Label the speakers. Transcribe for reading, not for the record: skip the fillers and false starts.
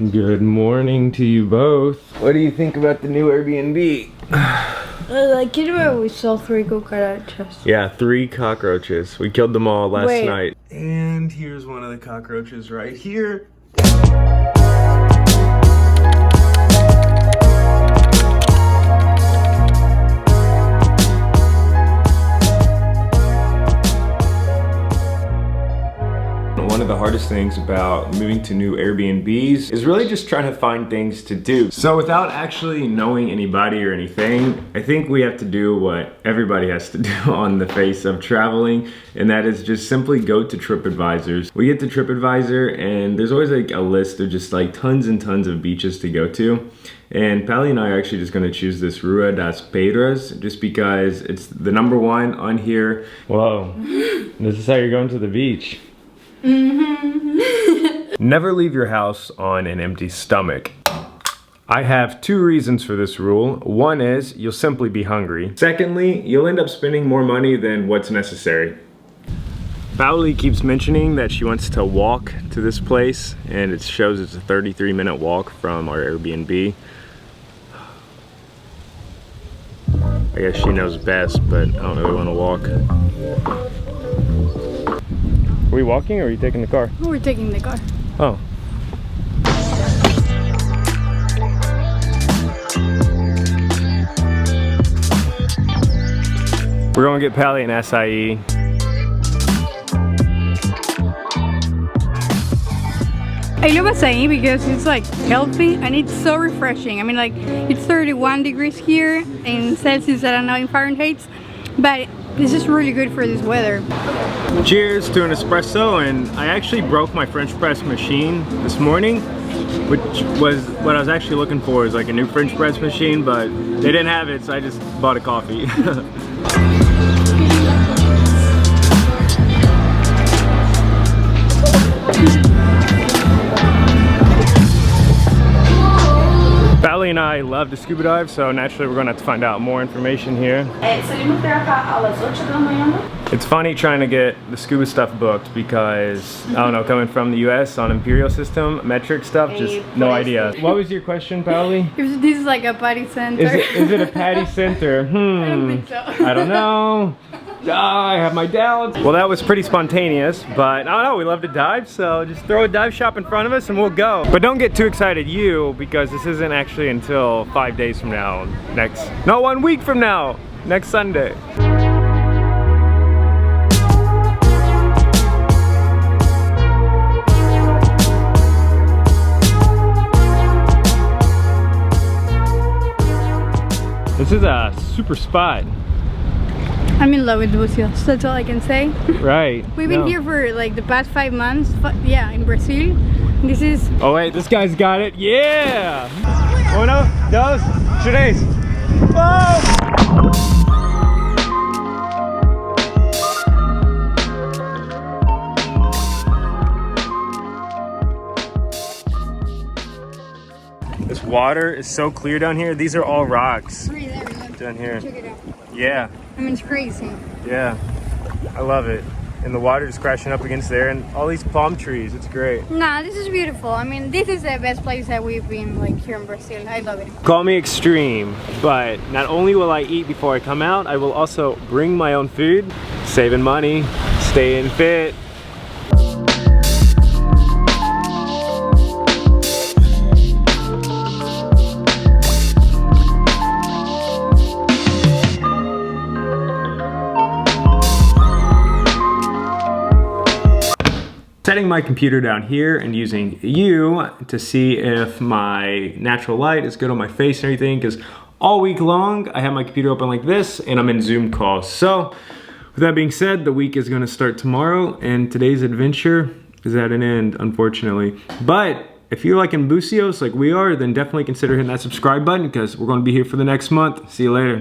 Speaker 1: Good morning to you both. What do you think about the new Airbnb?
Speaker 2: I like it where we saw 3 cucarachas.
Speaker 1: Yeah, 3 cockroaches. We killed them all last
Speaker 2: Wait.
Speaker 1: night. And here's one of the cockroaches right here. One of the hardest things about moving to new Airbnbs is really just trying to find things to do. So without actually knowing anybody or anything, I think we have to do what everybody has to do on the face of traveling, and that is just simply go to TripAdvisor. We get to TripAdvisor and there's always like a list of just like tons and tons of beaches to go to. And Pally and I are actually just gonna choose this Rua das Pedras just because it's the #1 on here. Whoa, this is how you're going to the beach. Never leave your house on an empty stomach. I have 2 reasons for this rule. One is you'll simply be hungry. Secondly, you'll end up spending more money than what's necessary. Pauli keeps mentioning that she wants to walk to this place, and it shows it's a 33-minute walk from our Airbnb. I guess she knows best, but I don't really want to walk. Are we walking or are you taking the car?
Speaker 2: We're taking the car.
Speaker 1: Oh. We're gonna get Pally an acai.
Speaker 2: I love acai because it's like healthy and it's so refreshing. I mean, like, it's 31 degrees here in Celsius, I don't know, in Fahrenheit, but this is really good for this weather.
Speaker 1: Cheers to an espresso, and I actually broke my French press machine this morning, which was what I was actually looking for, is like a new French press machine, but they didn't have it, so I just bought a coffee. Pally and I love to scuba dive, so naturally we're gonna have to find out more information here. It's funny trying to get the scuba stuff booked because, I don't know, coming from the US on Imperial system, metric stuff, just no idea. What was your question, Pally?
Speaker 2: If this is like a party center.
Speaker 1: Is it a patty center?
Speaker 2: I don't think so.
Speaker 1: I don't know. I have my doubts. Well, that was pretty spontaneous, but I don't know, we love to dive, so just throw a dive shop in front of us and we'll go. But don't get too excited, because this isn't actually until 5 days from now. 1 week from now, next Sunday. This is a super spot.
Speaker 2: I'm in love with Bucios, that's all I can say.
Speaker 1: Right.
Speaker 2: We've been here for like the past 5 months, yeah, in Brazil. This is...
Speaker 1: Oh wait, this guy's got it. Yeah! 1, 2, 3. Whoa! This water is so clear down here. These are all rocks down here.
Speaker 2: Check it out.
Speaker 1: Yeah.
Speaker 2: I mean, it's crazy.
Speaker 1: Yeah. I love it. And the water is crashing up against there and all these palm trees. It's great.
Speaker 2: Nah, this is beautiful. I mean, this is the best place that we've been like here in Brazil. I love it.
Speaker 1: Call me extreme, but not only will I eat before I come out, I will also bring my own food, saving money, staying fit. Setting my computer down here and using you to see if my natural light is good on my face and everything, because all week long I have my computer open like this and I'm in Zoom calls. So with that being said, the week is going to start tomorrow and today's adventure is at an end, unfortunately. But if you're like in Bucios like we are, then definitely consider hitting that subscribe button because we're going to be here for the next month. See you later.